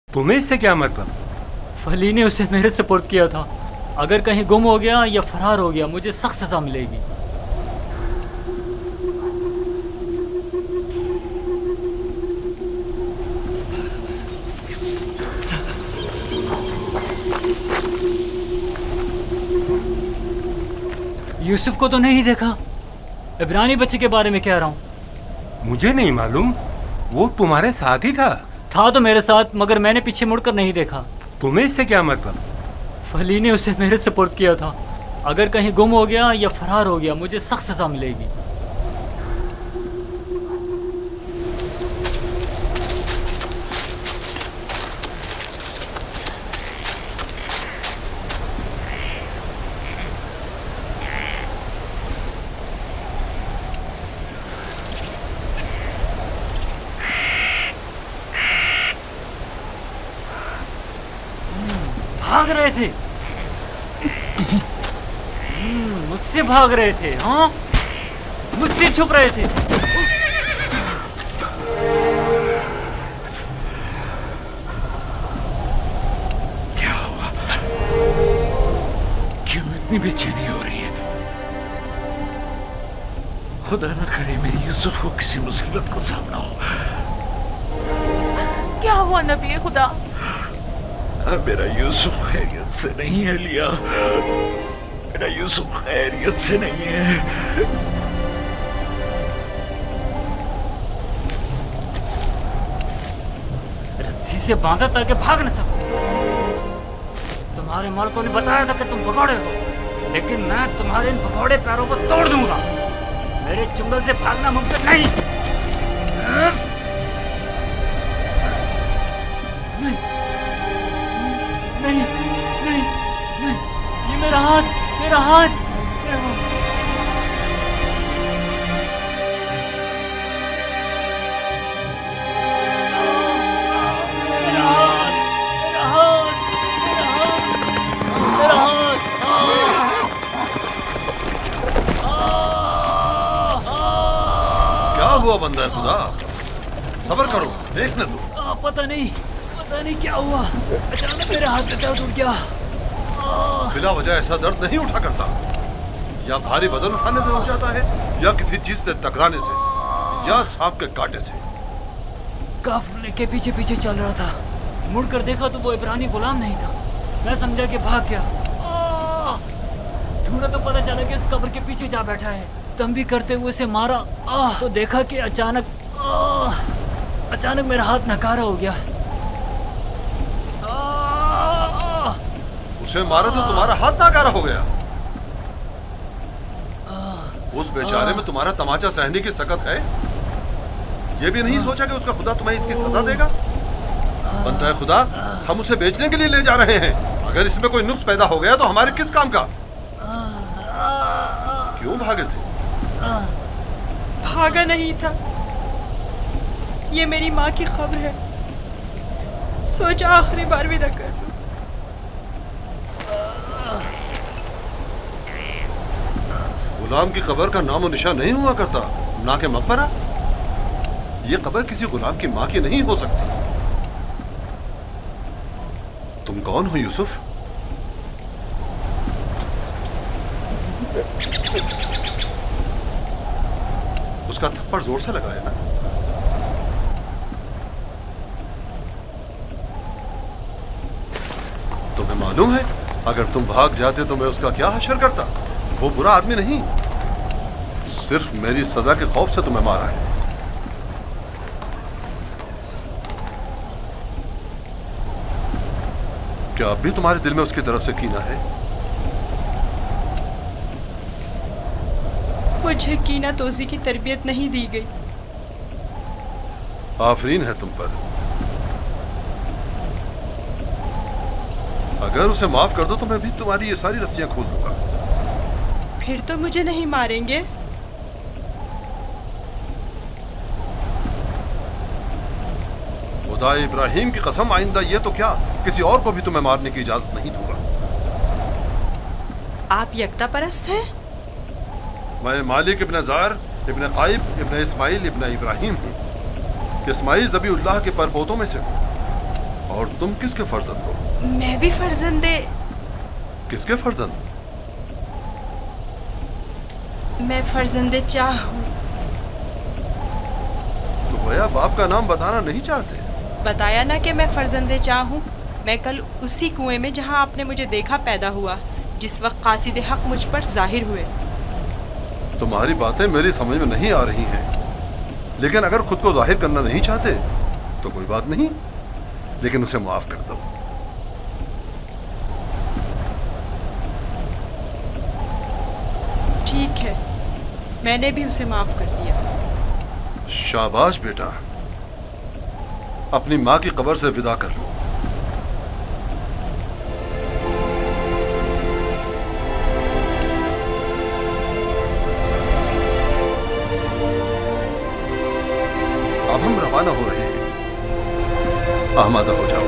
तुम्हें इससे क्या मतलब? फली ने उसे मेरे सपुर्द किया था। अगर कहीं गुम हो गया या फरार हो गया मुझे सख्त सजा मिलेगी। यूसुफ को तो नहीं देखा, इब्रानी बच्चे के बारे में कह रहा हूँ। मुझे नहीं मालूम, वो तुम्हारे साथ ही था तो मेरे साथ, मगर मैंने पीछे मुड़कर नहीं देखा। तुम्हें इससे क्या मतलब? फली ने उसे मेरे सपुर्द किया था। अगर कहीं गुम हो गया या फरार हो गया मुझे सख्त सजा मिलेगी। भाग रहे थे, मुझसे भाग रहे थे। हाँ, मुझसे छुप रहे थे। क्या हुआ? क्यों इतनी बेचैनी हो रही है? खुदा न करे मेरे यूसुफ को किसी मुसीबत का सामना हो। क्या हुआ नबी खुदा? मेरा यूसुफ खैरियत से नहीं है लिया, मेरा यूसुफ खैरियत से नहीं है। रस्सी से बांधा ताकि भाग न सको। तुम्हारे मालिकों ने बताया था कि तुम भगौड़े हो, लेकिन मैं तुम्हारे इन भगौड़े पैरों को तोड़ दूंगा। मेरे चुंगल से भागना मुमकिन नहीं। नहीं, नहीं, नहीं, ये मेरा हाथ, मेरा हाथ, मेरा हाथ। मेरा हाथ, मेरा हाथ, मेरा हाथ, क्या हुआ बंदा खुदा? सब्र करो, देखने दो। पता नहीं क्या हुआ, अचानक मेरे हाथ में दर्द उठ गया। बिला वजह ऐसा दर्द नहीं उठा करता। या भारी वजन उठाने से हो जाता है, या किसी चीज से टकराने से, या सांप के कांटे से। काफिले के पीछे पीछे चल रहा था। मुड़कर देखा तो वो इब्रानी गुलाम नहीं था। मैं समझा कि भाग गया। ढूंढा तो पता चला कि इस कब्र के पीछे जा बैठा है। तम भी करते हुए उसे मारा तो देखा कि अचानक मेरा हाथ नकारा हो गया। उसे मारा तो तुम्हारा हाथ नाकारा हो गया। उस बेचारे में तुम्हारा तमाचा सहने की सकत है। ये भी नहीं सोचा कि उसका खुदा तुम्हें इसकी सजा देगा? बनता है खुदा, हम उसे बेचने के लिए ले जा रहे हैं। अगर इसमें कोई नुक्स पैदा हो गया तो हमारे किस काम का? क्यों भागे थे? भागा नहीं था, ये मेरी माँ की खबर है। सोचा आखिरी बार विदा कर लूं। गुलाम की कब्र का नामो निशान नहीं हुआ करता, ना के मकबरा। ये कब्र किसी गुलाम की माँ की नहीं हो सकती। तुम कौन हो यूसुफ? उसका थप्पड़ जोर से लगाया ना? तुम्हें मालूम है, अगर तुम भाग जाते तो मैं उसका क्या हशर करता? वो बुरा आदमी नहीं, सिर्फ मेरी सजा के खौफ से तुम्हें मारा है। क्या अब भी तुम्हारे दिल में उसकी तरफ से कीना है? मुझे कीना तोजी की तरबियत नहीं दी गई। आफरीन है तुम पर। अगर उसे माफ कर दो तो मैं भी तुम्हारी ये सारी रस्सियां खोल दूंगा। फिर तो मुझे नहीं मारेंगे? खुदा इब्राहिम की कसम, आइंदा ये तो क्या, किसी और को भी तुम्हें मारने की इजाजत नहीं दूंगा। आप यकता परस्त हैं? मैं मालिक इब्न जार इब्न काइब इब्न इस्माइल इब्न इब्राहिम हूँ। इस्माइल ज़बीउल्लाह के परपोतों में से हूँ। और तुम किसके फर्जंद हो? मैं भी फर्जंदे किसके फर्जंद? मैं फर्जंदे चाह हूँ। तो गोया बाप का नाम बताना नहीं चाहते? बताया ना कि मैं फर्जंदे चाह हूँ। मैं कल उसी कुएं में जहाँ आपने मुझे देखा पैदा हुआ, जिस वक्त कासिद हक मुझ पर जाहिर हुए। तुम्हारी बातें मेरी समझ में नहीं आ रही हैं, लेकिन अगर खुद को जाहिर करना नहीं चाहते तो कोई बात नहीं, लेकिन उसे माफ कर दो। ठीक है, मैंने भी उसे माफ कर दिया। शाबाश बेटा, अपनी माँ की कब्र से विदा कर लो। अब हम रवाना हो रहे हैं, आमादा हो जाओ।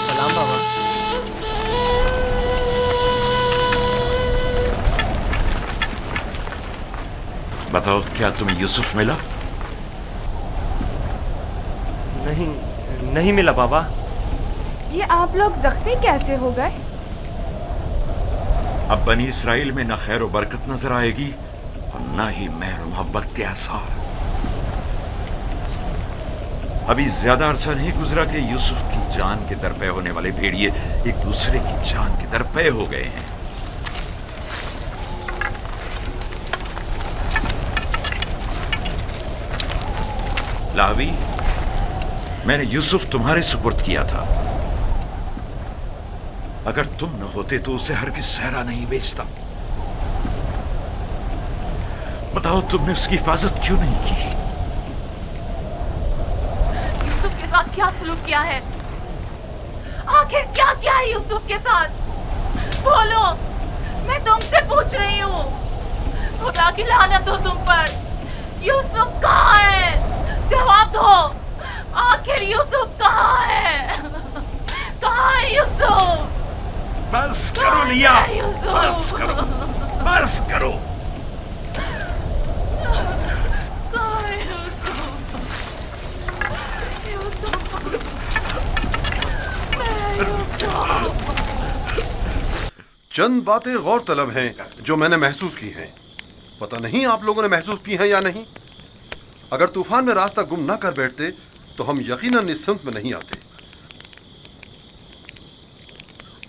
सलाम बाबा। बताओ, क्या तुम्हें यूसुफ मिला? नहीं मिला बाबा। ये आप लोग जख्मी कैसे हो गए? अब बनी इसराइल में न खैर व बरकत नजर आएगी और न ही मेहर मोहब्बत के आसार। अभी ज्यादा अरसा नहीं गुजरा कि यूसुफ की जान के दरपे होने वाले भेड़िए एक दूसरे की जान के दरपे हो गए हैं। लावी, मैंने यूसुफ तुम्हारे सुपुर्द किया था। अगर तुम न होते तो उसे हरगिज़ सहरा नहीं बेचता। बताओ, तुमने उसकी हिफाजत क्यों नहीं की? यूसुफ के साथ क्या सलूक किया है? आखिर क्या किया है यूसुफ के साथ? बोलो, मैं तुमसे पूछ रही हूँ। खुदा की लानत हो तुम पर। यूसुफ कहाँ है? जवाब दो। आखिर यूसुफ कहाँ है? कहाँ है यूसुफ? बस करो लिया, बस करो, बस करो। कहाँ है यूसुफ? चंद बातें गौर तलब हैं जो मैंने महसूस की हैं। पता नहीं आप लोगों ने महसूस की हैं या नहीं। अगर तूफान में रास्ता गुम ना कर बैठते तो हम यकीनन इस सिमत में नहीं आते,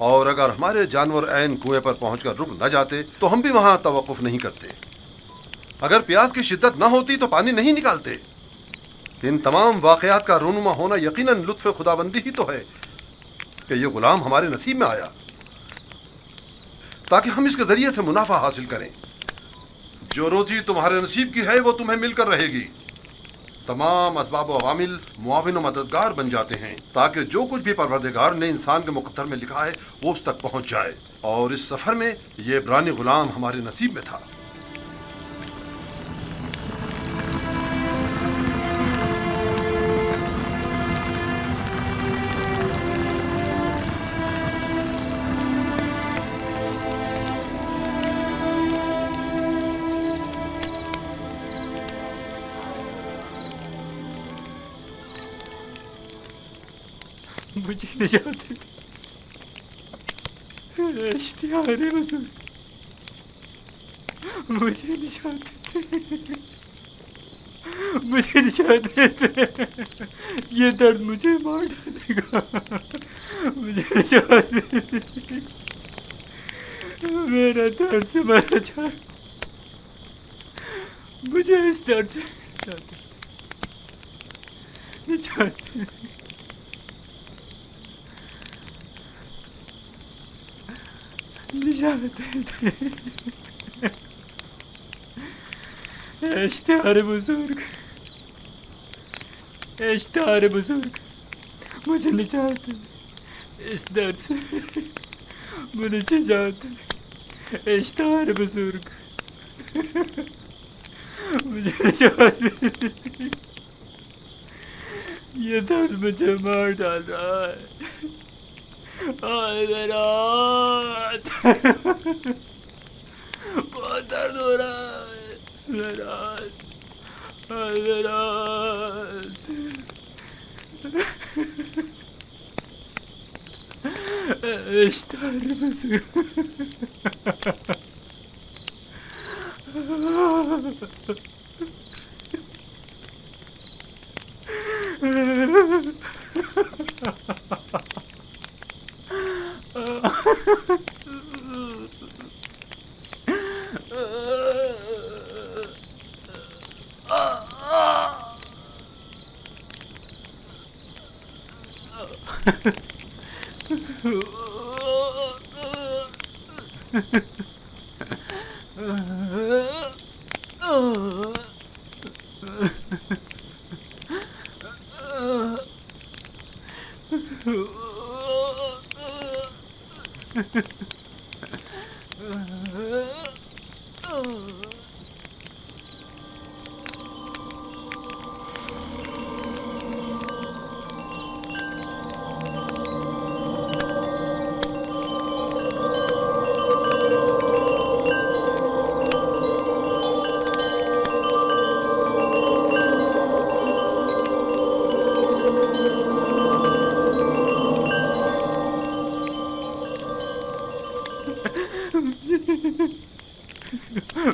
और अगर हमारे जानवर ऐन कुएं पर पहुंचकर रुक न जाते तो हम भी वहां तवक्कुफ नहीं करते। अगर प्यास की शिद्दत न होती तो पानी नहीं निकालते। इन तमाम वाकयात का रूनुमा होना यकीनन लुत्फ़ खुदाबंदी ही तो है कि ये गुलाम हमारे नसीब में आया ताकि हम इसके जरिए से मुनाफा हासिल करें। जो रोजी तुम्हारे नसीब की है वो तुम्हें मिलकर रहेगी। तमाम असबाब व अवामिल मुआविन व मददगार बन जाते हैं ताकि जो कुछ भी परवरदिगार ने इंसान के मुक़द्दर में लिखा है वो उस तक पहुंच जाए। और इस सफ़र में ये इब्रानी गुलाम हमारे नसीब में था। मुझे निजात दे, इश्तिहार हुज़ूर, मुझे निजात दे, मुझे निजात दे। ये दर्द मुझे मार डालेगा। मुझे निजात दे, मेरा दर्द से मर जा। मुझे इस दर्द से निजात दे। निजात दे। इश्तिहार बुजुर्ग, इश्तिहार बुजुर्ग, मुझे निजात दे इस दर्द से, मुझे निजात दे। इश्तिहार बुजुर्ग, मुझे निजात दे। ये दर्द मुझे मार डाल रहा है। मेरा बहुत दर्द हो रहा है। मेरा इश्तिहार बुजुर्ग।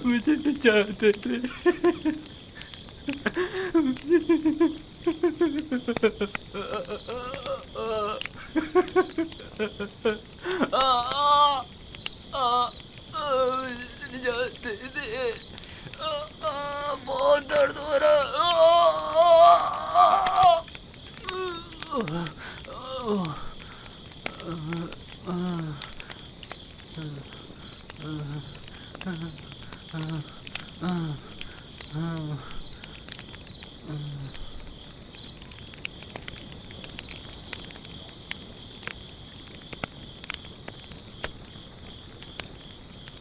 मुझे निजात दे। निजात दे। बहुत दर्द हो रहा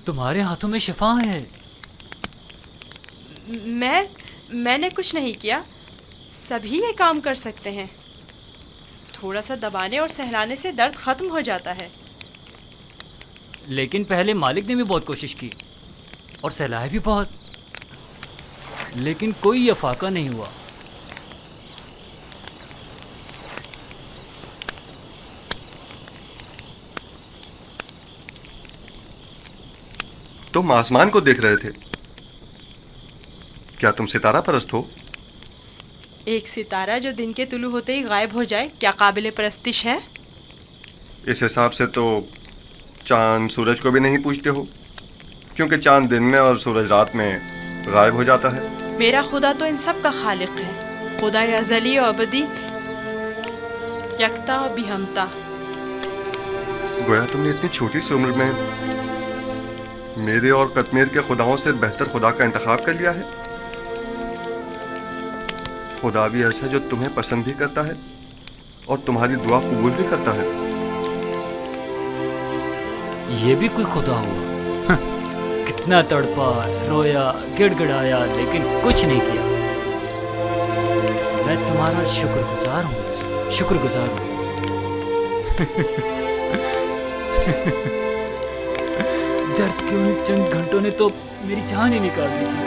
तुम्हारे हाथों में शिफा है। मैंने कुछ नहीं किया। सभी ये काम कर सकते हैं। थोड़ा सा दबाने और सहलाने से दर्द खत्म हो जाता है। लेकिन पहले मालिक ने भी बहुत कोशिश की और सहलाया भी बहुत, लेकिन कोई अफाका नहीं हुआ। तुम आसमान को देख रहे थे। क्या तुम सितारा परस्त हो? एक सितारा जो दिन के तुलू होते ही गायब हो जाए क्या काबिले परस्तिश है? इस हिसाब से तो चांद सूरज को भी नहीं पूछते हो, क्योंकि चांद दिन में और सूरज रात में गायब हो जाता है। मेरा खुदा तो इन सब का खालिक है। खुदा अज़ली और अबदी, यकता और बिहमता। गोया तुमने इतनी छोटी सी उम्र में मेरे और कश्मीर के खुदाओं से बेहतर खुदा का इंतखाब कर लिया है। खुदा भी ऐसा जो तुम्हें पसंद भी करता है और तुम्हारी दुआ कबूल भी करता है। ये भी कोई खुदा हुआ? कितना तड़पा, रोया, गिड़गिड़ाया, लेकिन कुछ नहीं किया। मैं तुम्हारा शुक्रगुजार हूँ, शुक्रगुजार हूँ। दर्द के उन चंद घंटों ने तो मेरी जान ही निकाल दी थी।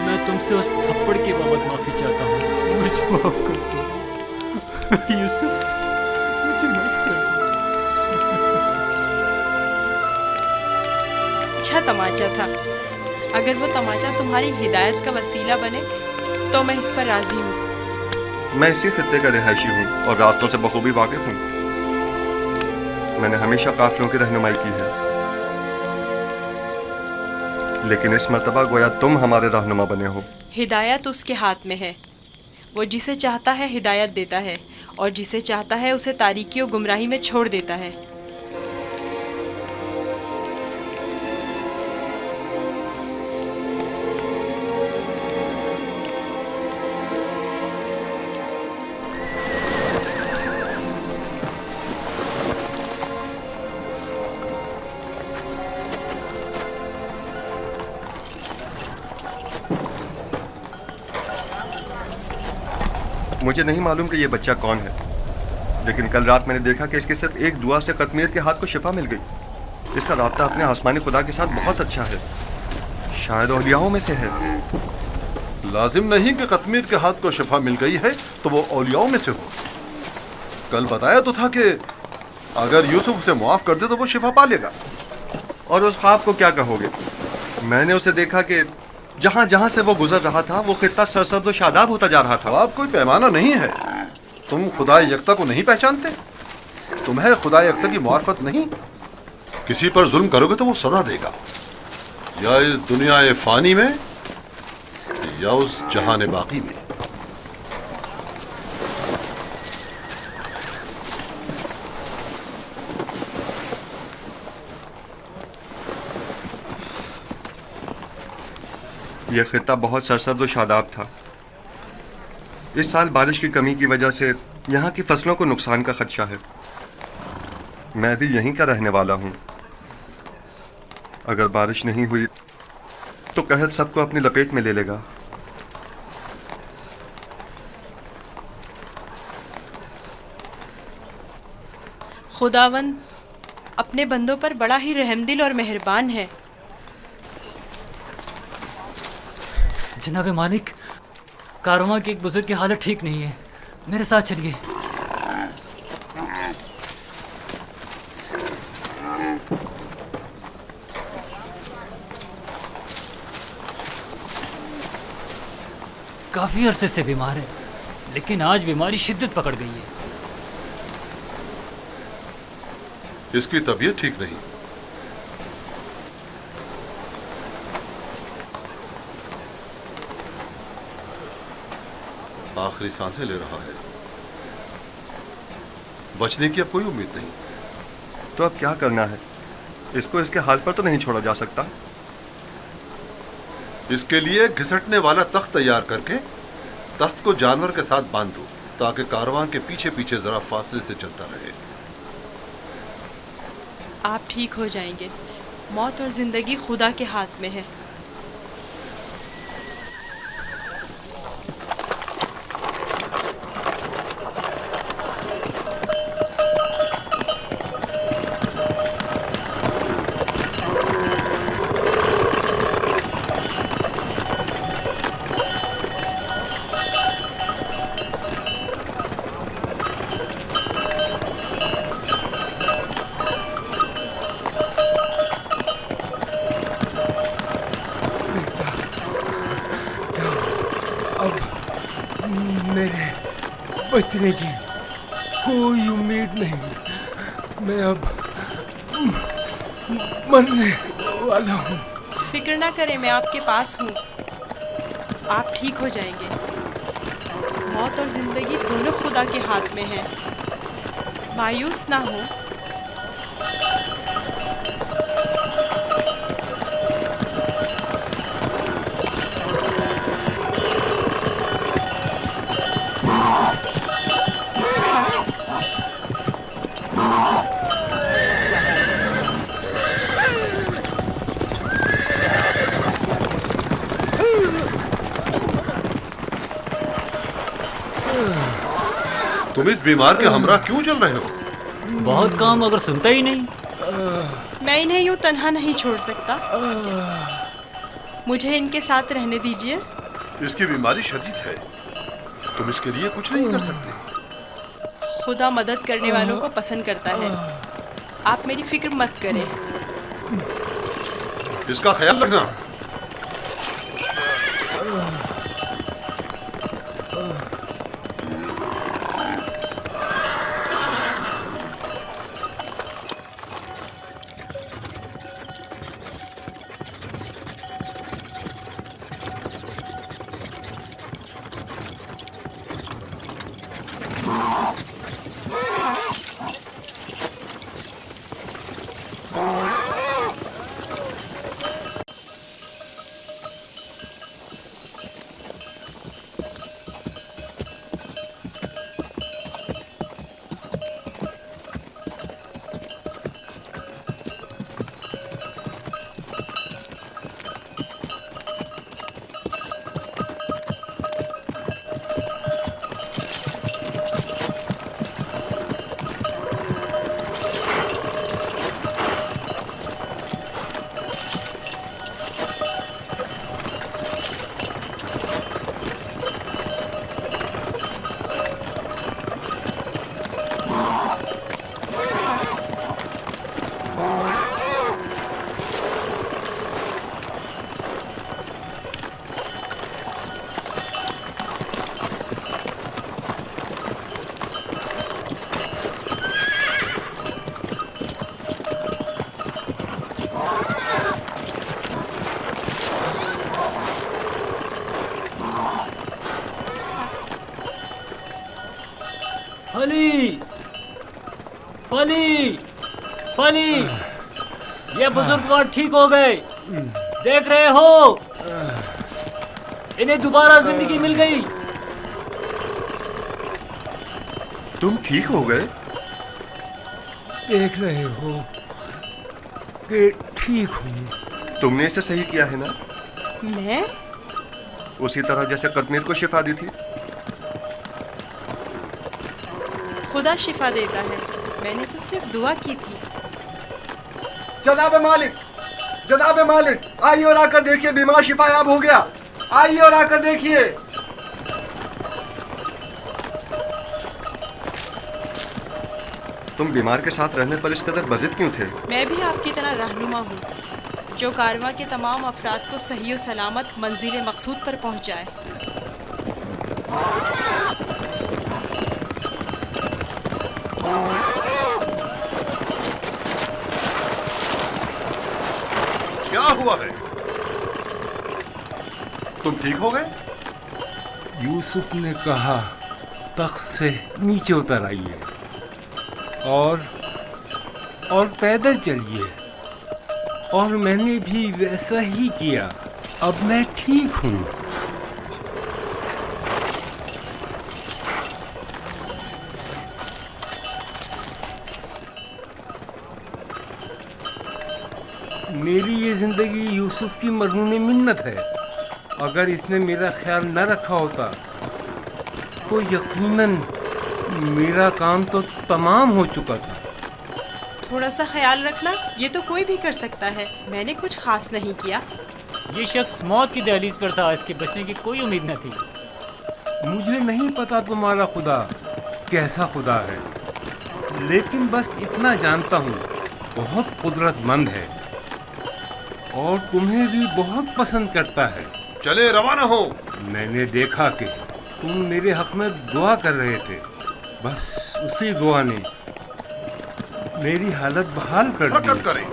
मैं तुमसे उस थप्पड़ के बाबत माफी चाहता हूँ। मुझे माफ कर दो यूसुफ, मुझे माफ कर दो। अच्छा तमाचा था। अगर वो तमाचा तुम्हारी हिदायत का वसीला बने तो मैं इस पर राजी हूँ। मैं इसी खित्ते का रिहायशी हूँ और रास्तों से बखूबी वाकिफ हूँ। मैंने हमेशा काफिलों की रहनुमाई की है, लेकिन इस मर्तबा गोया तुम हमारे रहनुमा बने हो। हिदायत उसके हाथ में है। वो जिसे चाहता है हिदायत देता है और जिसे चाहता है उसे तारीकी और गुमराही में छोड़ देता है। मुझे नहीं मालूम कि ये बच्चा कौन है, लेकिन कल रात मैंने देखा कि इसके सिर्फ एक दुआ से कतमीर के हाथ को शिफा मिल गई। इसका राब्ता अपने आसमानी खुदा के साथ बहुत अच्छा है, शायद औलियाओं में से है। लाजिम नहीं कि कतमीर के हाथ को शिफा मिल गई है तो वो औलियाओं में से हो। कल बताया तो था कि अगर यूसुफ उसे मुआफ कर दे तो वो शिफा पा लेगा। और उस ख्वाब को क्या कहोगे? मैंने उसे देखा कि जहां जहां से वो गुजर रहा था वो खित्ता सरसब्ज़ और शादाब होता जा रहा था। ख्वाब कोई पैमाना नहीं है। तुम खुदा यकता को नहीं पहचानते? तुम्हें खुदा यकता की मार्फत नहीं? किसी पर जुल्म करोगे तो वो सजा देगा, या इस दुनिया फानी में या उस जहान बाकी में। यह खित्ता बहुत सरसब्ज़ और शादाब था। इस साल बारिश की कमी की वजह से यहाँ की फसलों को नुकसान का खदशा है। मैं भी यहीं का रहने वाला हूँ। अगर बारिश नहीं हुई तो कहत सबको अपनी लपेट में ले लेगा। खुदावंद अपने बंदों पर बड़ा ही रहमदिल और मेहरबान है। जनाब मालिक, कारवां के एक बुजुर्ग की हालत ठीक नहीं है, मेरे साथ चलिए। काफी अरसे से बीमार है, लेकिन आज बीमारी शिद्दत पकड़ गई है। इसकी तबीयत ठीक नहीं। आखिरी सांसें ले रहा है, बचने की अब कोई उम्मीद नहीं। तो अब क्या करना है? इसको इसके हाल पर तो नहीं छोड़ा जा सकता। इसके लिए घिसटने वाला तख्त तैयार करके तख्त को जानवर के साथ बांध दो, ताकि कारवां के पीछे पीछे जरा फासले से चलता रहे। आप ठीक हो जाएंगे। मौत और जिंदगी खुदा के हाथ में है। मेरे बचने की कोई उम्मीद नहीं। मैं अब मरने वाला हूँ। फिक्र ना करें, मैं आपके पास हूँ। आप ठीक हो जाएंगे। मौत और जिंदगी दोनों खुदा के हाथ में है। मायूस ना हो। तुम इस बीमार के हमरा क्यों चल रहे हो? बहुत काम, अगर सुनता ही नहीं। मैं इन्हें यूं तन्हा नहीं छोड़ सकता। मुझे इनके साथ रहने दीजिए। इसकी बीमारी शदीद है, तुम इसके लिए कुछ नहीं कर सकते। खुदा मदद करने वालों को पसंद करता है। आप मेरी फिक्र मत करें। इसका ख्याल रखना। فلی فلی فلی یہ بزرگوار ٹھیک ہو گئے، دیکھ رہے ہو انہیں دوبارہ زندگی مل گئی۔ تم ٹھیک ہو گئے؟ دیکھ رہے ہو کہ ٹھیک ہوں۔ تم نے اسے صحیح کیا ہے نا، میں؟ اسی طرح جیسے قطمیر کو شفا دی تھی۔ خدا شفا دیتا ہے، میں نے تو صرف دعا کی تھی۔ جناب مالک، جناب مالک، آئیے اور آ کر دیکھیے بیمار شفا یاب ہو گیا، آئیے اور آ کر دیکھیے۔ تم بیمار کے ساتھ رہنے پر اس قدر بضد کیوں تھے؟ میں بھی آپ کی طرح رہنما ہوں جو کارواں کے تمام افراد کو صحیح و سلامت منزل مقصود پر پہنچائے۔ کیا ہوا ہے؟ تم ٹھیک ہو گئے؟ یوسف نے کہا تخت سے نیچے اتر آئیے اور پیدل چلیے، اور میں نے بھی ویسا ہی کیا۔ اب میں ٹھیک ہوں۔ میری یہ زندگی یوسف کی مرہون منت ہے۔ اگر اس نے میرا خیال نہ رکھا ہوتا تو یقیناً میرا کام تو تمام ہو چکا تھا۔ تھوڑا سا خیال رکھنا یہ تو کوئی بھی کر سکتا ہے، میں نے کچھ خاص نہیں کیا۔ یہ شخص موت کی دہلیز پر تھا، اس کے بچنے کی کوئی امید نہ تھی۔ مجھے نہیں پتا تمہارا خدا کیسا خدا ہے، لیکن بس اتنا جانتا ہوں بہت قدرت مند ہے اور تمہیں بھی بہت پسند کرتا ہے۔ چلے روانہ ہو۔ میں نے دیکھا کہ تم میرے حق میں دعا کر رہے تھے، بس اسی دعا نے میری حالت بحال کر دی۔ حرکت کریں۔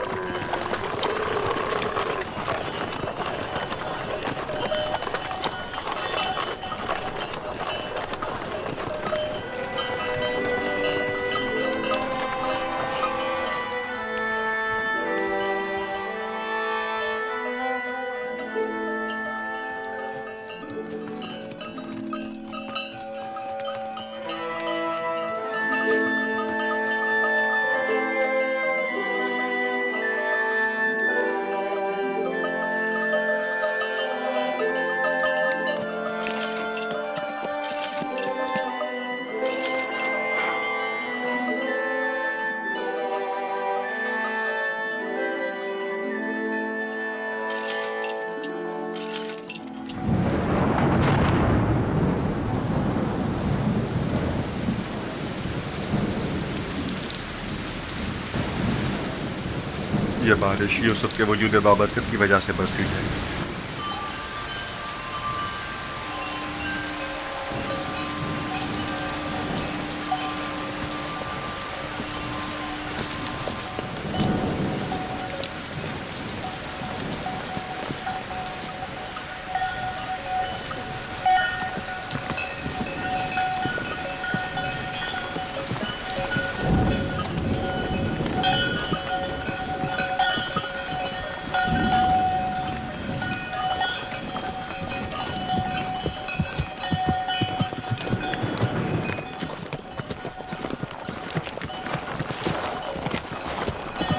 یہ بارش یوسف کے وجود بابرکت کی وجہ سے برسی ہے۔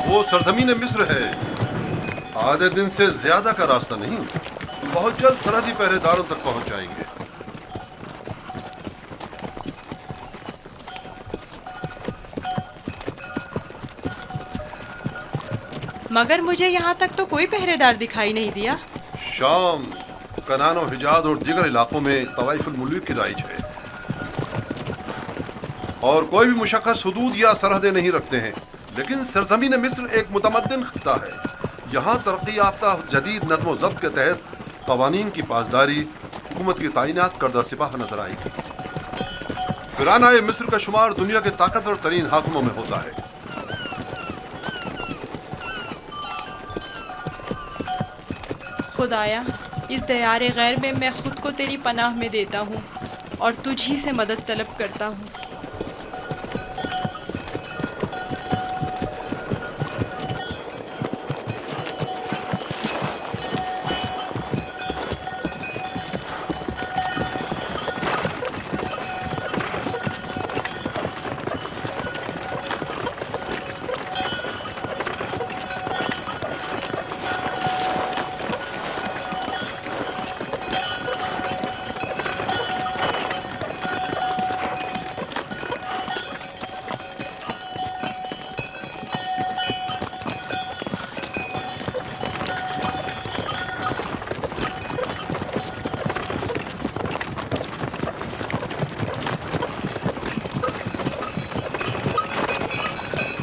وہ سرزمین مصر ہے، آدھے دن سے زیادہ کا راستہ نہیں، بہت جلد سرحدی پہرے داروں تک پہنچ جائیں گے۔ مگر مجھے یہاں تک تو کوئی پہرے دار دکھائی نہیں دیا۔ شام، کنان و حجاز اور دیگر علاقوں میں طوائف الملوک کی رائج ہے، اور کوئی بھی مشخص حدود یا سرحدیں نہیں رکھتے ہیں، لیکن سرزمین مصر ایک متمدن خطہ ہے۔ یہاں ترقی یافتہ جدید نظم و ضبط کے تحت قوانین کی پاسداری، حکومت کی تعینات کردہ سپاہ نظر آئے گی۔ فرعونہ مصر کا شمار دنیا کے طاقتور ترین حاکموں میں ہوتا ہے۔ خدایا، اس دیار غیر میں میں خود کو تیری پناہ میں دیتا ہوں اور تجھ ہی سے مدد طلب کرتا ہوں۔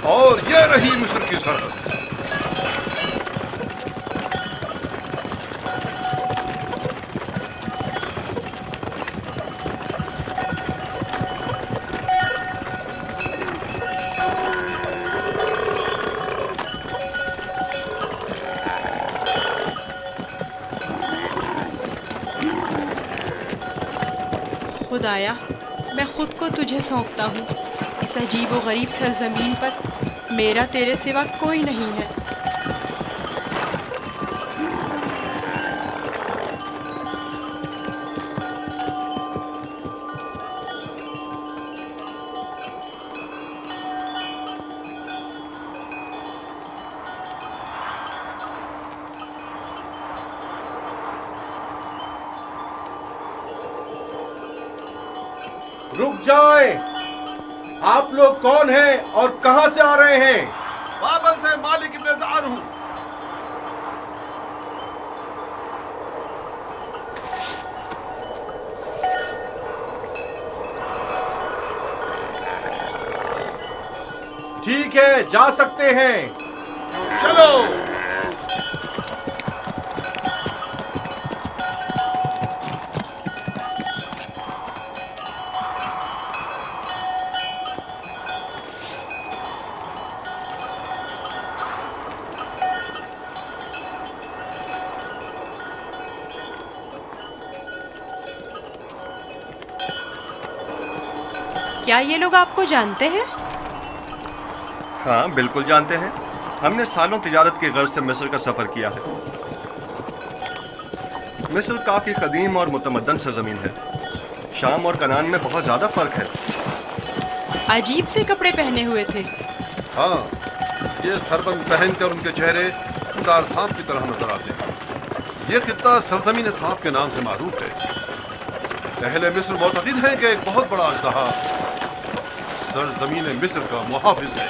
और ये रही मिस्र की सरहद। खुदाया, मैं खुद को तुझे सौंपता हूँ। इस अजीब व गरीब सरजमीन पर मेरा तेरे सिवा कोई नहीं है। रुक जाएं! आप लोग कौन हैं और कहां से आ रहे हैं? बाबल से मालिक इब्न ज़ार हूं। ठीक है, जा सकते हैं। चलो। क्या ये लोग आपको जानते हैं? हाँ, बिल्कुल जानते हैं। हमने सालों तिजारत की गर्ज से मिस्र का सफ़र किया है। मिस्र काफ़ी कदीम और मुतमद्दन सरजमीन है। शाम और कनान में बहुत ज़्यादा फ़र्क है। अजीब से कपड़े पहने हुए थे। हाँ, ये सरबंद पहनकर उनके चेहरे खुदार सांप की तरह नजर आते हैं। ये खित्ता सरजमीन सांप के नाम से मारूफ है। अहले मिस्र मोतक़िद हैं कि एक बहुत बड़ा अजदहा सरजमीन मिस्र का मुहाफिज है।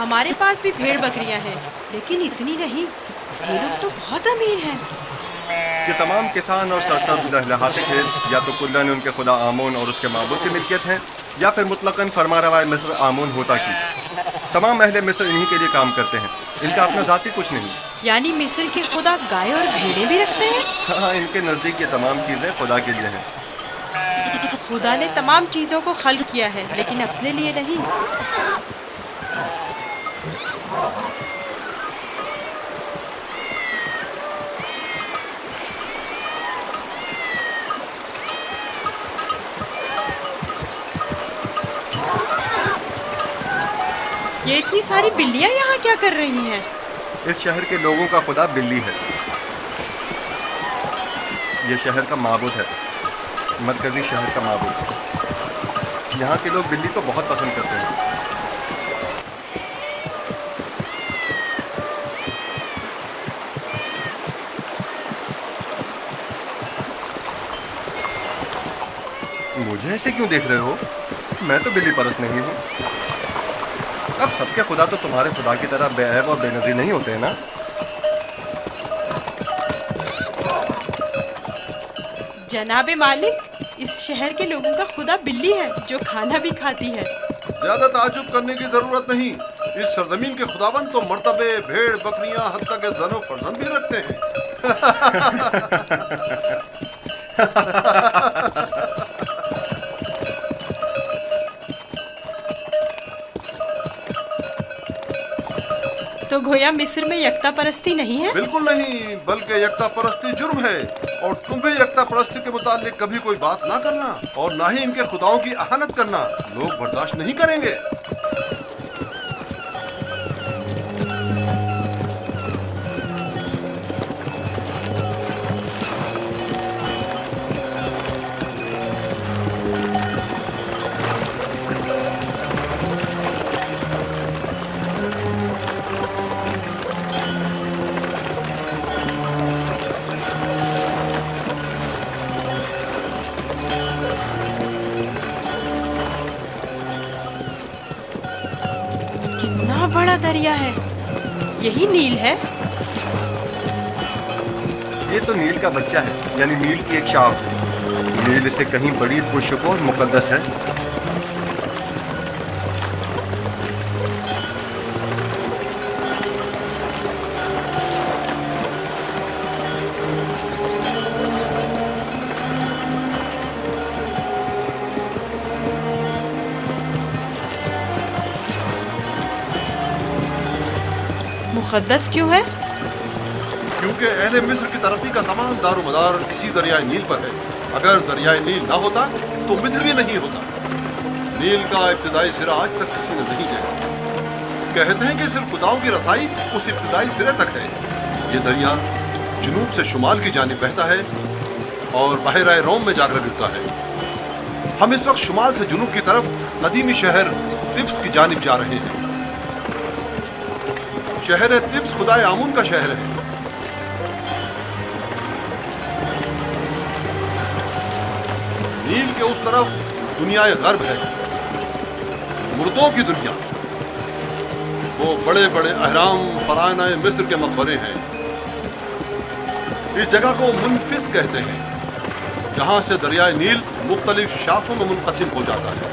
हमारे पास भी भेड़ बकरियां हैं, लेकिन इतनी नहीं। ये लोग तो बहुत अमीर हैं। ये तमाम किसान और सरसब्ज़ लहलहाते खेत या तो कुल्लन उनके खुदा आमून और उसके माबूद की मिल्कियत हैं, या फिर मुतलकन फरमारवा मिस्र आमून होता की। तमाम अहले मिस्र इन्हीं के लिए काम करते हैं। इनका अपना ज़ाती कुछ नहीं। यानी मिस्र के खुदा गाय और भेड़ें भी रखते हैं? हाँ, इनके नज़दीक ये तमाम चीज़ें खुदा के लिए हैं। खुदा ने तमाम चीज़ों को खल्क किया है, लेकिन अपने लिए नहीं। ये इतनी सारी बिल्लियां यहाँ क्या कर रही हैं? इस शहर के लोगों का खुदा बिल्ली है। ये शहर का माबूद है, मरकजी शहर का माबूद। यहाँ के लोग बिल्ली को बहुत पसंद करते हैं। मुझे ऐसे क्यों देख रहे हो? मैं तो बिल्ली परस्त नहीं हूँ। अब सबके खुदा तो तुम्हारे खुदा की तरह बेऐब और बेनज़ीर नहीं होते हैं ना? जनाबे मालिक, इस शहर के लोगों का खुदा बिल्ली है, जो खाना भी खाती है। ज्यादा ताजुब करने की जरूरत नहीं। इस सरजमीन के खुदाबंद तो मर्तबे, भेड़, बकरियां, हत्ता के जनो फर्जंद भी रखते हैं। तो गोया मिस्र में यकता परस्ती नहीं है? बिल्कुल नहीं, बल्कि यकता परस्ती जुर्म है। और तुम भी यकता परस्ती के मुतालिक कभी कोई बात ना करना और ना ही इनके खुदाओं की अहानत करना। लोग बर्दाश्त नहीं करेंगे। कितना बड़ा दरिया है, यही नील है? ये तो नील का बच्चा है, यानी नील की एक शाख। नील इससे कहीं बड़ी पुरशको और मुकद्दस है। मुकद्दस क्यों है? क्योंकि अहले मिस्र की तरक्की का तमाम दारोमदार इसी दरियाए नील पर है। अगर दरियाए नील ना होता तो मिस्र भी नहीं होता। नील का इब्तिदाई सिरा आज तक किसी ने नहीं देखा। कहते हैं कि सिर्फ खुदाओं की रसाई उस इब्तिदाई सिरे तक है। ये दरिया जुनूब से शुमाल की जानिब बहता है और बहरा रोम में जाकर गिरता है। हम इस वक्त शुमाल से जुनूब की तरफ कदीमी शहर तिब्स की जानिब जा रहे हैं। शहर तिब्स खुदाए आमून का शहर है। नील के उस तरफ दुनियाए गर्ब है, मुर्दों की दुनिया। वो बड़े बड़े अहराम फराना मिस्र के मकबरे हैं। इस जगह को मुनफिस कहते हैं, जहां से दरियाए नील मुख्तलिफ शाखों में मुनक़सिम हो जाता है।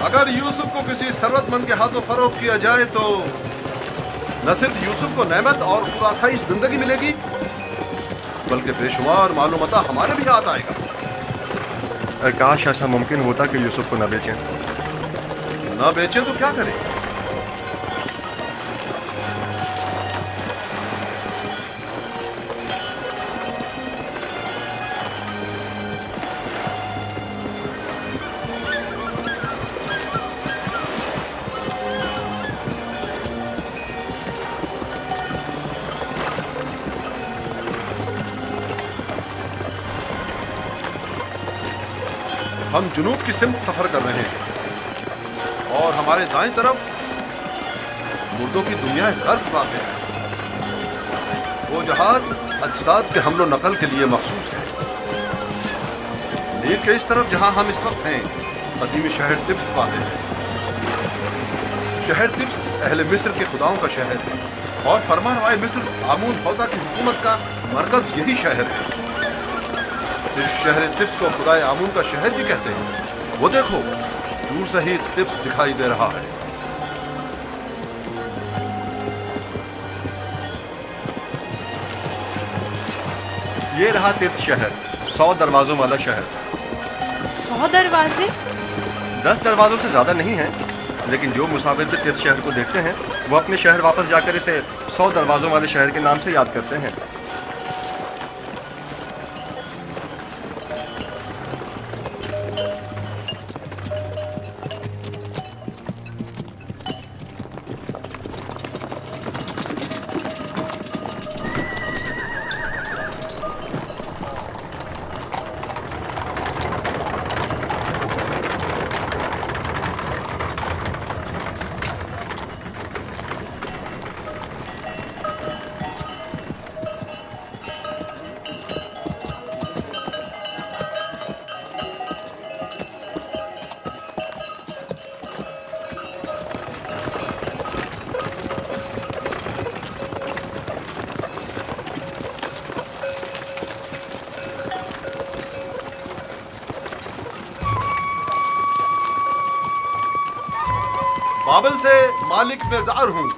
अगर यूसुफ को किसी सरवतमंद के हाथों फरोख्त किया जाए तो न सिर्फ यूसुफ को नेमत और खुदासाइश जिंदगी मिलेगी, बल्कि बेशुमार मालूमता हमारे भी हाथ आएगा। काश ऐसा मुमकिन होता कि यूसुफ को न बेचें। ना बेचें तो क्या करें? हम जुनूब की सिमत सफर कर रहे हैं और हमारे दाएं तरफ मुर्दों की दुनिया गर्भ वाक़ है। वो जहाज अजसाद के हमलो नकल के लिए मखसूस है। नील के इस तरफ जहां हम इस वक्त हैं, कदीमी शहर तिब्स वाक़ है। शहर तिब्स अहले मिस्र के खुदाओं का शहर है और फरमानवाए मिस्र आमून हौदा की हुकूमत का मरकज यही शहर है। इस शहर तिब्स को खुदाए आमून का शहर भी कहते हैं। वो देखो, दूर से ही तिब्स दिखाई दे रहा है। ये रहा तिब्स शहर, 100 दरवाजों वाला शहर। 100 दरवाजे? 10 दरवाजों से ज्यादा नहीं है, लेकिन जो मुसाफिर भी तिब्स शहर को देखते हैं वो अपने शहर वापस जाकर इसे 100 दरवाजों वाले शहर के नाम से याद करते हैं। बाबल से मालिक नजार हूँ।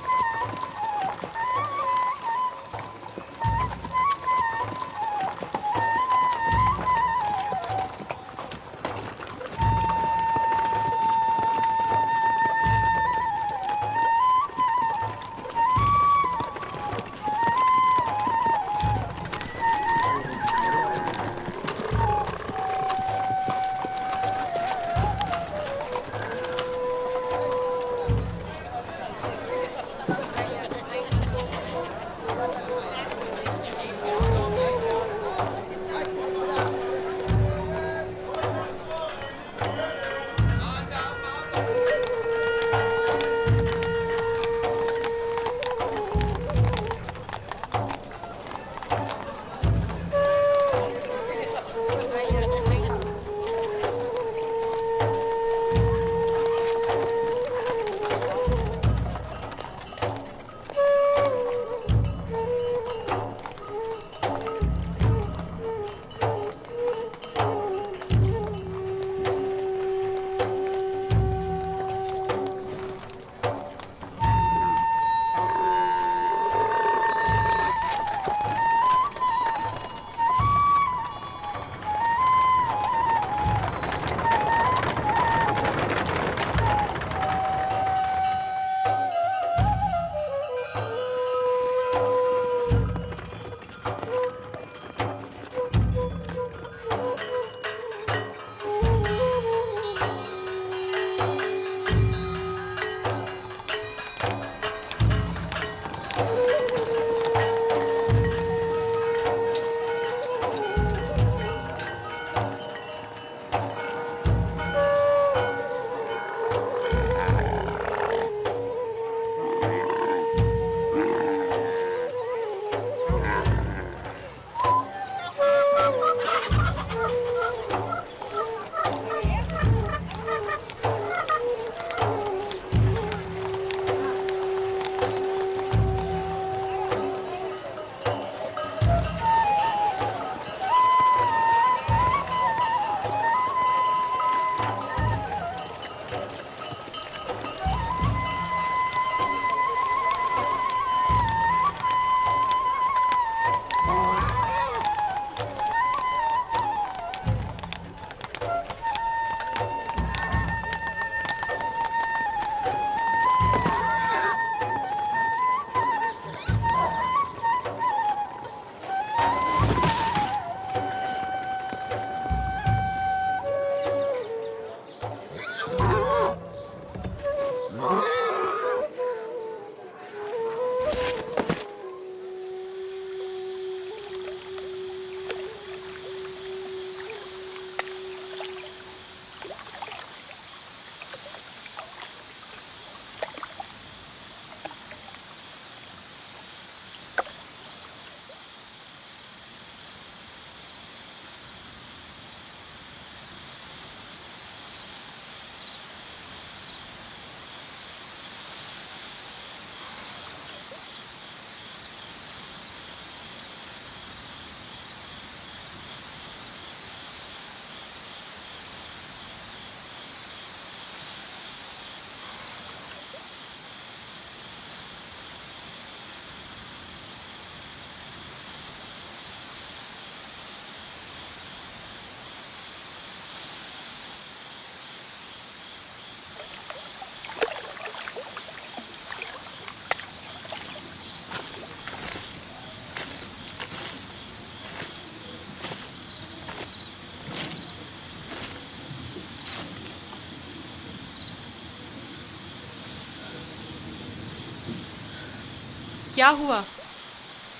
क्या हुआ?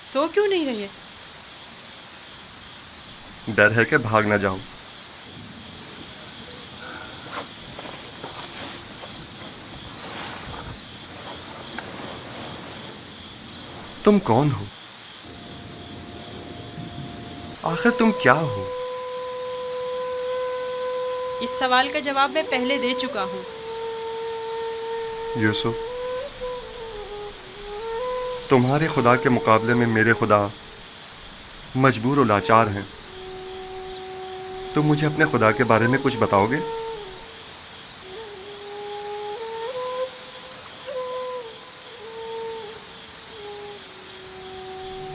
सो क्यों नहीं रहे? डर है कि भाग ना जाऊं। तुम कौन हो? आखिर तुम क्या हो? इस सवाल का जवाब मैं पहले दे चुका हूँ। यूसुफ, तुम्हारे खुदा के मुकाबले में मेरे खुदा मजबूर और लाचार हैं। तुम मुझे अपने खुदा के बारे में कुछ बताओगे?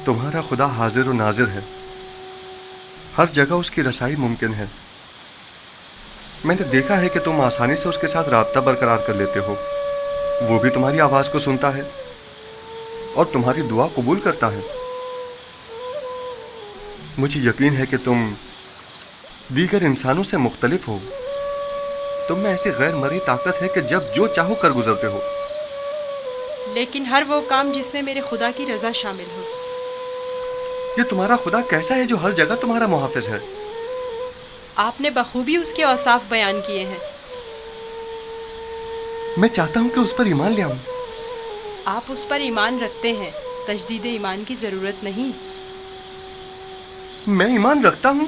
तुम्हारा खुदा हाजिर और नाजिर है, हर जगह उसकी रसाई मुमकिन है। मैंने देखा है कि तुम आसानी से उसके साथ राब्ता बरकरार कर लेते हो। वो भी तुम्हारी आवाज को सुनता है और तुम्हारी दुआ कबूल करता है। मुझे यकीन है कि तुम दीगर इंसानों से मुख्तलिफ हो। तुम में ऐसी गैर मरी ताकत है कि जब जो चाहो कर गुजरते हो। लेकिन हर वो काम जिसमें मेरे खुदा की रजा शामिल हो। ये तुम्हारा खुदा कैसा है जो हर जगह तुम्हारा मुहाफिज है? आपने बखूबी उसके औसाफ बयान किए हैं। मैं चाहता हूं कि उस पर ईमान ले आऊं। आप उस पर ईमान रखते हैं, तजदीद ईमान की जरूरत नहीं। मैं ईमान रखता हूं।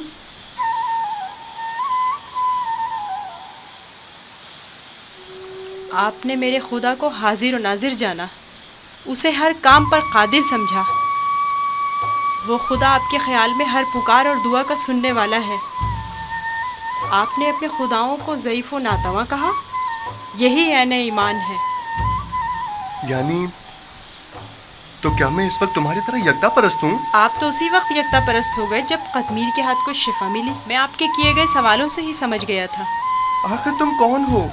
आपने मेरे खुदा को हाजिर और नाजिर जाना, उसे हर काम पर कादिर समझा। वो खुदा आपके ख्याल में हर पुकार और दुआ का सुनने वाला है। आपने अपने खुदाओं को ज़ईफ़ व नातवा कहा, यही ऐन ईमान है। यानी तो क्या मैं इस वक्त तुम्हारी तरह यकता परस्त हूँ? आप तो उसी वक्त यकता परस्त हो गए जब कतमीर के हाथ को शिफा मिली। मैं आपके किए गए सवालों से ही समझ गया था। आखिर तुम कौन हो?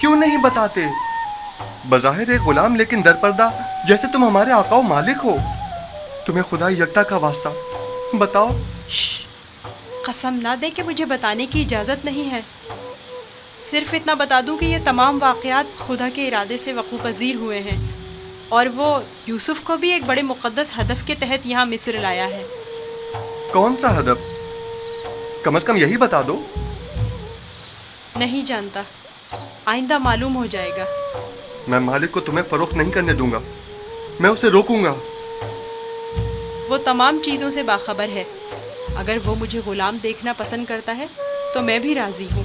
क्यों नहीं बताते? बज़ाहिर एक गुलाम लेकिन दरपर्दा, जैसे तुम हमारे आका व मालिक हो। तुम्हें खुदा यकता का वास्ता बताओ। कसम ना दे कि मुझे बताने की इजाज़त नहीं है। सिर्फ इतना बता दूं कि ये तमाम वाक़यात खुदा के इरादे से वक़ू पज़ीर हुए हैं और वो यूसुफ को भी एक बड़े मुक़द्दस हदफ के तहत यहाँ मिस्र लाया है। कौन सा हदफ? कम से कम यही बता दो। नहीं जानता, आइंदा मालूम हो जाएगा। मैं मालिक को तुम्हें फरोख्त नहीं करने दूंगा। मैं उसे रोकूंगा। वो तमाम चीज़ों से बाखबर है। अगर वो मुझे गुलाम देखना पसंद करता है तो मैं भी राज़ी हूँ।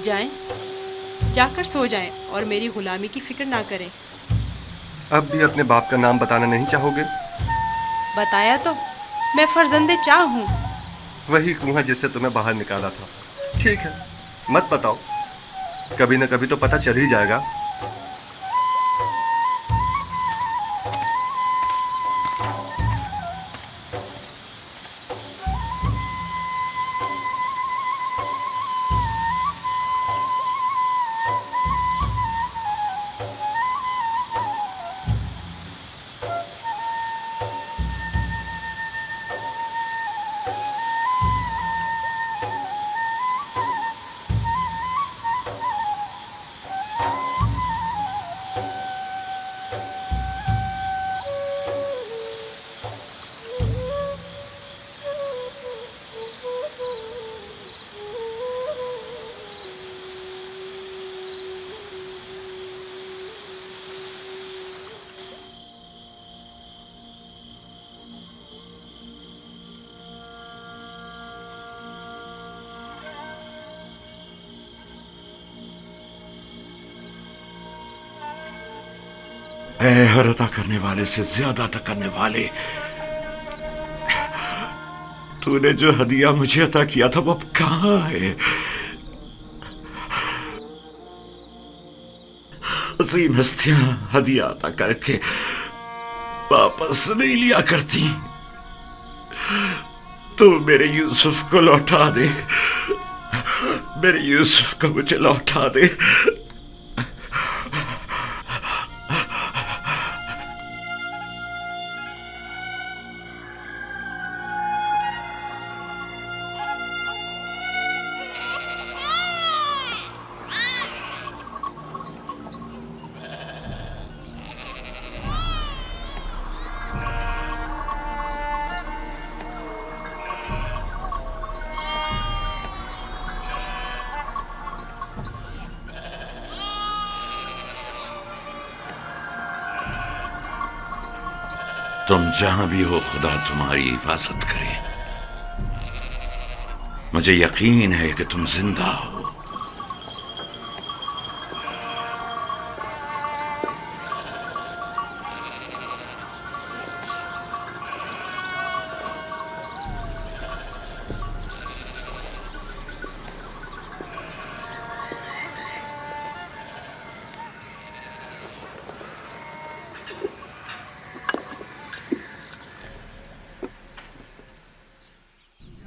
जाएं, जाकर सो जाएं और मेरी गुलामी की फिक्र ना करें। अब भी अपने बाप का नाम बताना नहीं चाहोगे? बताया तो, मैं फर्जंदे चाह हूँ। वही कुआं जिससे तुम्हें बाहर निकाला था। ठीक है, मत बताओ, कभी न कभी तो पता चल ही जाएगा। ऐ हर अता करने वाले से ज्यादा अता करने वाले, तूने जो हदिया मुझे अता किया था वो अब कहाँ है? अजीम हस्तियां हदिया अता करके वापस नहीं लिया करती। तू मेरे यूसुफ को लौटा दे, मेरे यूसुफ को मुझे लौटा दे। तुम जहां भी हो, खुदा तुम्हारी हिफाजत करे। मुझे यकीन है कि तुम जिंदा हो।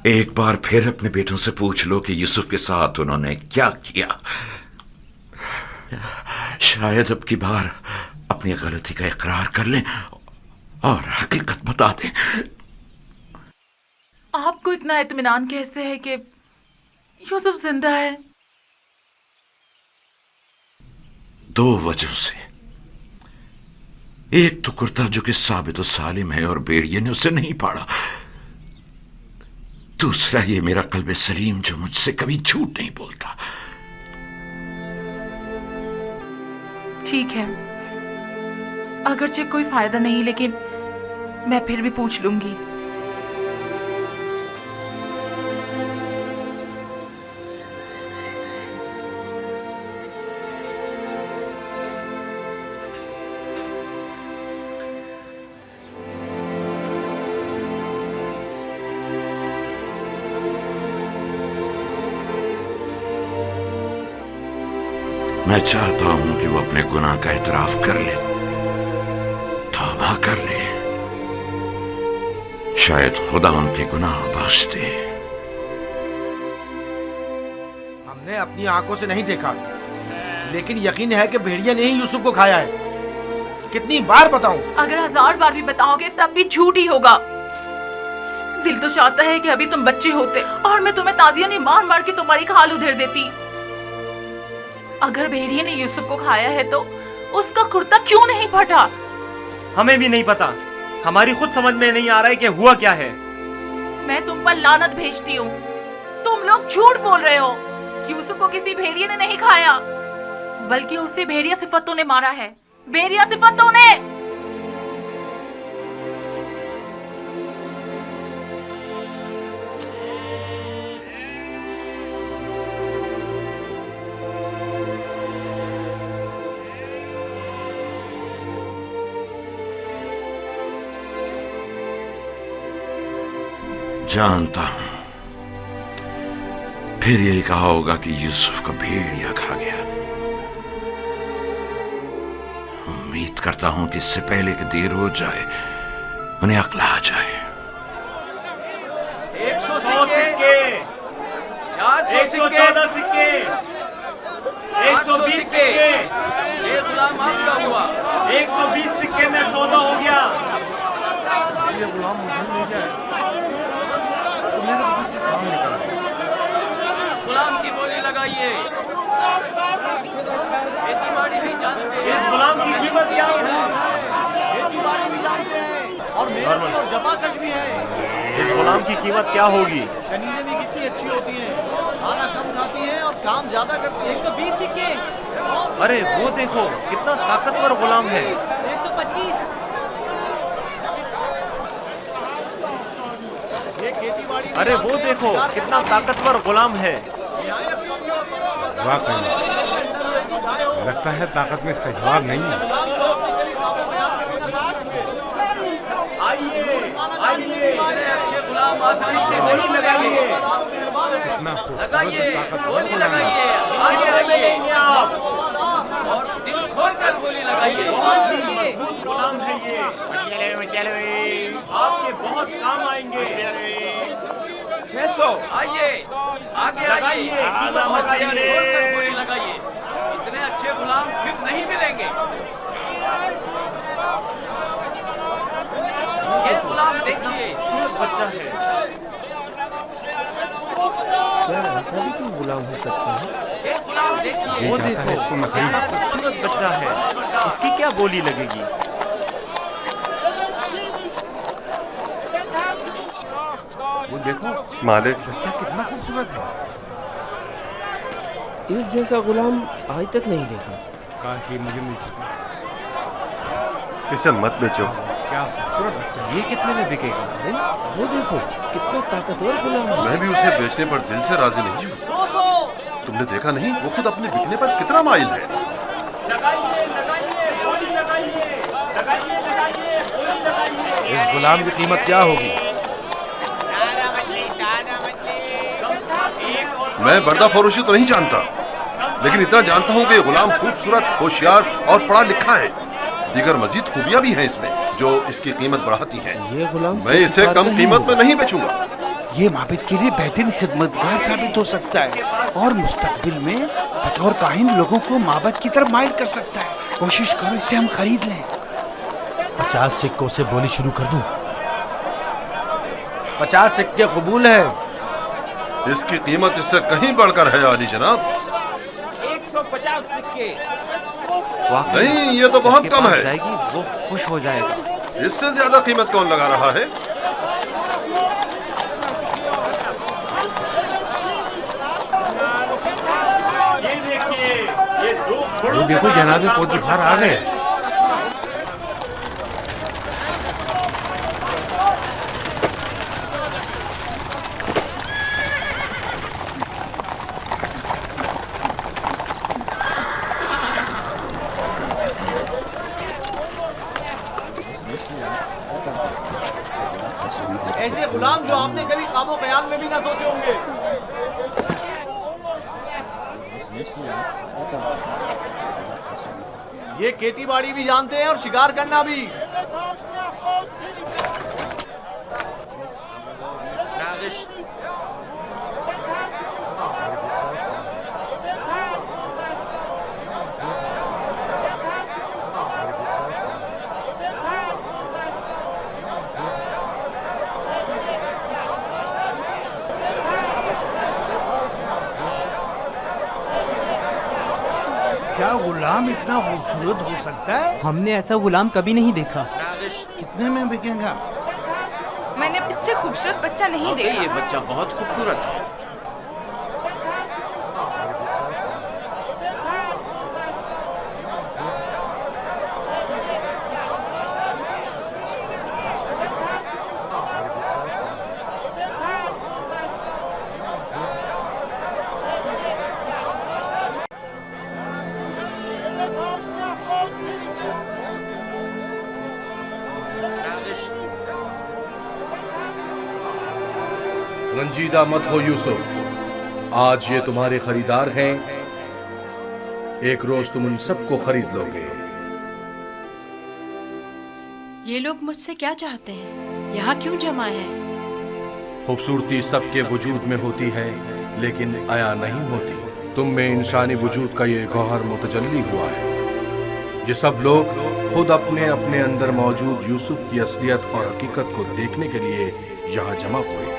एक बार फिर अपने बेटों से पूछ लो कि यूसुफ के साथ उन्होंने क्या किया। शायद अब की बार अपनी गलती का इकरार कर लें और हकीकत बता दें। आपको इतना इत्मीनान कैसे है कि यूसुफ जिंदा है? 2 वजहों से। एक तो कुर्ता जो कि साबित और सालिम है और भेड़िए ने उसे नहीं पाड़ा। दूसरा ये मेरा कल्ब सलीम जो मुझसे कभी झूठ नहीं बोलता। ठीक है, अगरचे कोई फायदा नहीं, लेकिन मैं फिर भी पूछ लूंगी। मैं चाहता हूं कि वो अपने गुनाह का इतराफ कर ले, तौबा कर ले। शायद खुदा उनके गुनाह बख्श दे। हमने अपनी आंखों से नहीं देखा, लेकिन यकीन है कि भेड़िया ने ही यूसुफ को खाया है। कितनी बार बताऊं? अगर 1000 बार भी बताओगे तब भी झूठ ही होगा। दिल तो चाहता है कि अभी तुम बच्चे होते और मैं तुम्हें ताजिया नहीं मार मार के तुम्हारी खाल उधेड़ देती। अगर भेड़िए ने यूसुफ को खाया है तो उसका कुर्ता क्यों नहीं फटा? हमें भी नहीं पता, हमारी खुद समझ में नहीं आ रहा है कि हुआ क्या है। मैं तुम पर लानत भेजती हूँ। तुम लोग झूठ बोल रहे हो। यूसुफ को किसी भेड़िए ने नहीं खाया, बल्कि उसे भेड़िया सिफतों ने मारा है। भेड़िया सिफतों ने। जानता हूं फिर यही कहा होगा कि यूसुफ को भेड़िया खा गया। उम्मीद करता हूं कि इससे पहले कि देर हो जाए उन्हें अक्ल आ जाए। 100 सिक्के, 400 सिक्के, 120 सिक्के, ये गुलाम आपका हुआ। 120 सिक्के में सौदा हो गया। ये गुलाम मुझे मिल जाए तो मेरे पास से काम निकल आए। गुलाम की बोली लगाइए। खेती बाड़ी भी जानते हैं। इस गुलाम की कीमत क्या है? खेती बाड़ी भी जानते हैं और मेहनती और जफाकश भी है। इस गुलाम की कीमत क्या होगी? कनीज़ें भी कितनी अच्छी होती हैं, खाना कम खाती हैं और काम ज्यादा करती हैं। 120 सिक्के। अरे वो देखो कितना ताकतवर गुलाम है। 125। ये खेती बाड़ी। अरे वो देखो कितना ताकतवर गुलाम है। वाकई लगता है ताकत में इसका जवाब नहीं है। आइए आइए, अच्छे गुलाम आसानी से गोली लगाइए, कितना लगाइए, गोली लगाइए, आगे आइए आप। और दिल खोल कर गोली लगाइए। बहुत ही मजबूत गुलाम है ये, आपके बहुत काम आएंगे। 600। आइए आगे लगाइए, आइए, कीमत लगाइए। खोल कर गोली लगाइए। इतने अच्छे गुलाम फिर नहीं मिलेंगे। ये गुलाम देखिए, बच्चा है। क्या ऐसा भी कोई गुलाम हो सकता है? ये गुलाम देखिए। वो चाहता है देखो इसको मैं कितना खरीद। खूबसूरत बच्चा है, इसकी क्या बोली लगेगी? वो देखो मालिक, बच्चा कितना खूबसूरत है। इस जैसा गुलाम आज तक नहीं देखा। काश ये मुझे मिल सके। इसे मत बेचो। क्या खूबसूरत बच्चा है। ये कितने में बिकेगा? अरे वो देखो कितना ताकतवर गुलाम है। मैं भी उसे बेचने पर दिल से राजी नहीं हूँ। 200। तुमने देखा नहीं वो खुद अपने बिकने पर कितना माइल है। लगाइए लगाइए, गोली लगाइए, लगाइए लगाइए, गोली लगाइए। इस गुलाम की कीमत क्या होगी? मैं बर्दा फरोशी तो नहीं जानता, लेकिन इतना जानता हूँ कि ये गुलाम खूबसूरत, होशियार और पढ़ा लिखा है। दीगर मजीद खूबियां भी हैं इसमें जो इसकी कीमत बढ़ाती हैं। ये गुलाम मैं इसे कम कीमत में नहीं बेचूंगा। ये माबिद के लिए बेहतरीन खिदमतगार साबित हो सकता है और मुस्तकबिल में बतौर काहिन लोगों को माबद की तरफ माइल कर सकता है। कोशिश करो इसे हम खरीद लें। 50 सिक्कों से बोली शुरू कर दूं? 50 सिक्के कबूल है। इसकी कीमत इससे कहीं बढ़कर है आली जनाब। 150 सिक्के। नहीं, ये तो बहुत कम है। जाएगी वो खुश हो जाएगा। इससे ज्यादा कीमत कौन लगा रहा है? ये देखो जनाब पोतीफार आ गए। ऐसे गुलाम जो आपने कभी ख्वाबो ख्याल में भी ना सोचे होंगे। ये खेती बाड़ी भी जानते हैं और शिकार करना भी। क्या गुलाम इतना खूबसूरत हो सकता है? हमने ऐसा गुलाम कभी नहीं देखा। कितने में बिकेगा? मैंने इससे खूबसूरत बच्चा नहीं देखा। ये बच्चा बहुत खूबसूरत है। रंजीदा मत हो यूसुफ, आज ये तुम्हारे खरीदार हैं। एक रोज तुम उन सबको खरीद लोगे। ये लोग मुझसे क्या चाहते हैं? यहाँ क्यों जमा है? खूबसूरती सबके वजूद में होती है लेकिन आया नहीं होती। तुम में इंसानी वजूद का ये गौहर मुतजल्ली हुआ है। ये सब लोग खुद अपने अपने अंदर मौजूद यूसुफ की असलियत और हकीकत को देखने के लिए यहाँ जमा हुए।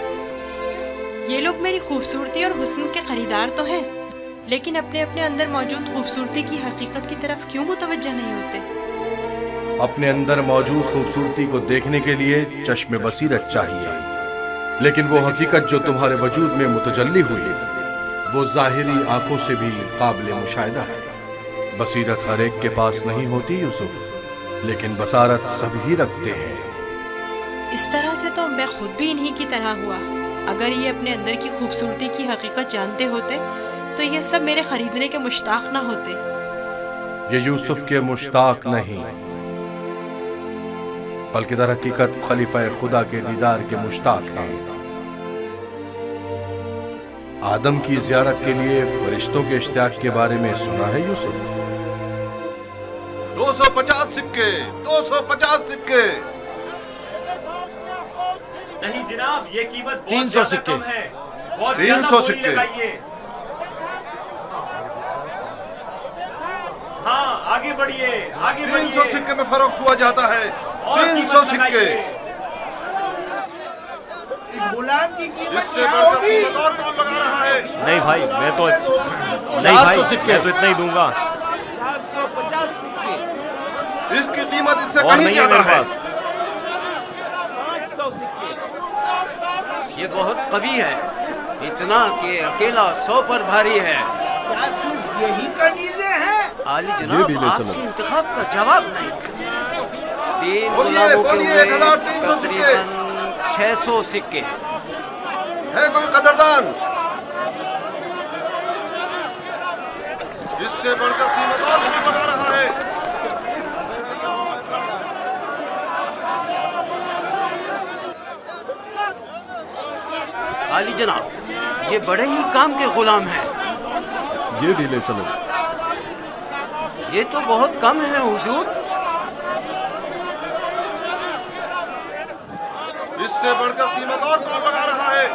ये लोग मेरी खूबसूरती और हुस्न के खरीदार तो हैं, लेकिन अपने अपने अंदर मौजूद खूबसूरती की हकीकत की तरफ क्यों मुतवज्जह नहीं होते? अपने अंदर मौजूद खूबसूरती को देखने के लिए चश्मे बसीरत चाहिए, लेकिन वो हकीकत जो तुम्हारे वजूद में मुतजल्ली हुई वो ज़ाहिरी आंखों से भी काबिल मुशाहिदा है। बसीरत हर एक के पास नहीं होती यूसुफ, लेकिन बसारत सभी रखते हैं। इस तरह से तो मैं खुद भी इन्हीं की तरह हुआ। अगर ये अपने अंदर की खूबसूरती की हकीकत जानते होते तो ये सब मेरे खरीदने के मुश्ताक ना होते। ये यूसुफ के मुश्ताक नहीं, बल्कि दर हकीकत खलीफा खुदा के दीदार के मुश्ताक हैं। आदम की ज़ियारत के लिए फरिश्तों के इश्तियाक के बारे में सुना है यूसुफ? 250 सिक्के, 250 सिक्के। नहीं जनाब, ये कीमत 300 सिक्के है। बहुत 300 सिक्के। हाँ, आगे बढ़िए, आगे बढ़िए। 300 सिक्के में फरोख्त हुआ जाता है। 300 सिक्के। गुलाम की कीमत इससे बढ़कर कीमत और कौन लगा रहा है? नहीं भाई, मैं तो इतना ही दूंगा। 450 सिक्के। इसकी कीमत इससे कहीं ज्यादा है। 500 सिक्के। ये बहुत कवि है, इतना कि अकेला 100 पर भारी है। क्या सिर्फ यही कनीज़े हैं? आली जनाब, आपके इंतखाब का जवाब नहीं। 3 बोलिए, गुलामों के बोलिए, हुए 1300 सिक्के। तकरीबन 600 सिक्के। है कोई कदरदान? इससे बढ़कर कीमत और कौन लगा रहा है? आली जनाब, ये बड़े ही काम के गुलाम हैं। ये भी ले चलो। ये तो बहुत कम है हुजूर। इससे बढ़कर कीमत और कौन लगा रहा है?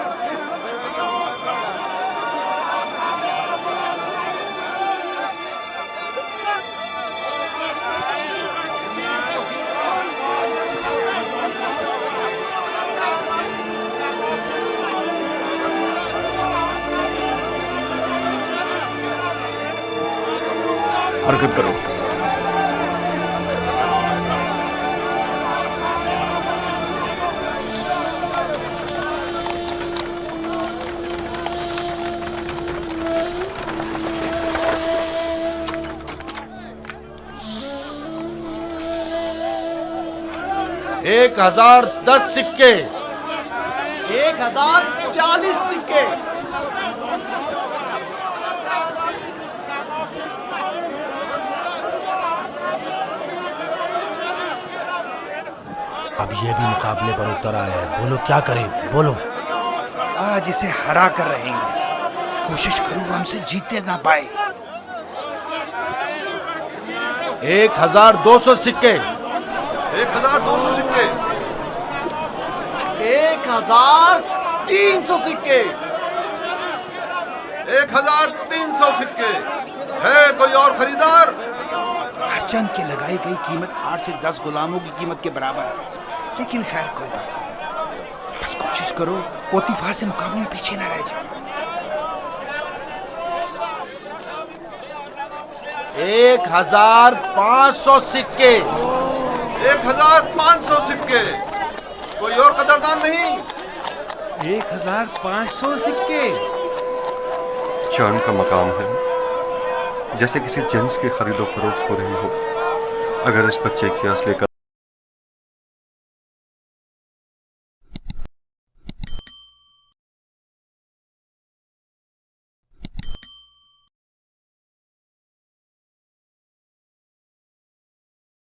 हरकत करो। एक 1010 सिक्के, 1040 सिक्के। अब ये भी मुकाबले पर उतर आया है, बोलो क्या करें, बोलो। आज इसे हरा कर रहेंगे, कोशिश करूँ वो हमसे जीते ना पाए। 1200 सिक्के, 1200 सिक्के, 1300 सिक्के, 1300 सिक्के। है कोई और खरीदार? हरचंद की लगाई गई कीमत 8 से 10 गुलामों की कीमत के बराबर है, लेकिन खैर कोई बात नहीं। बस कोशिश करो पोतीफार से मुकाबले में पीछे ना रह जाओ। 1500 सिक्के, 1500 सिक्के। कोई और कदरदान नहीं? 1500 सिक्के। चांद का मकाम है, जैसे किसी जिन्स की खरीदो फरोख्त हो रही हो। अगर इस बच्चे की असली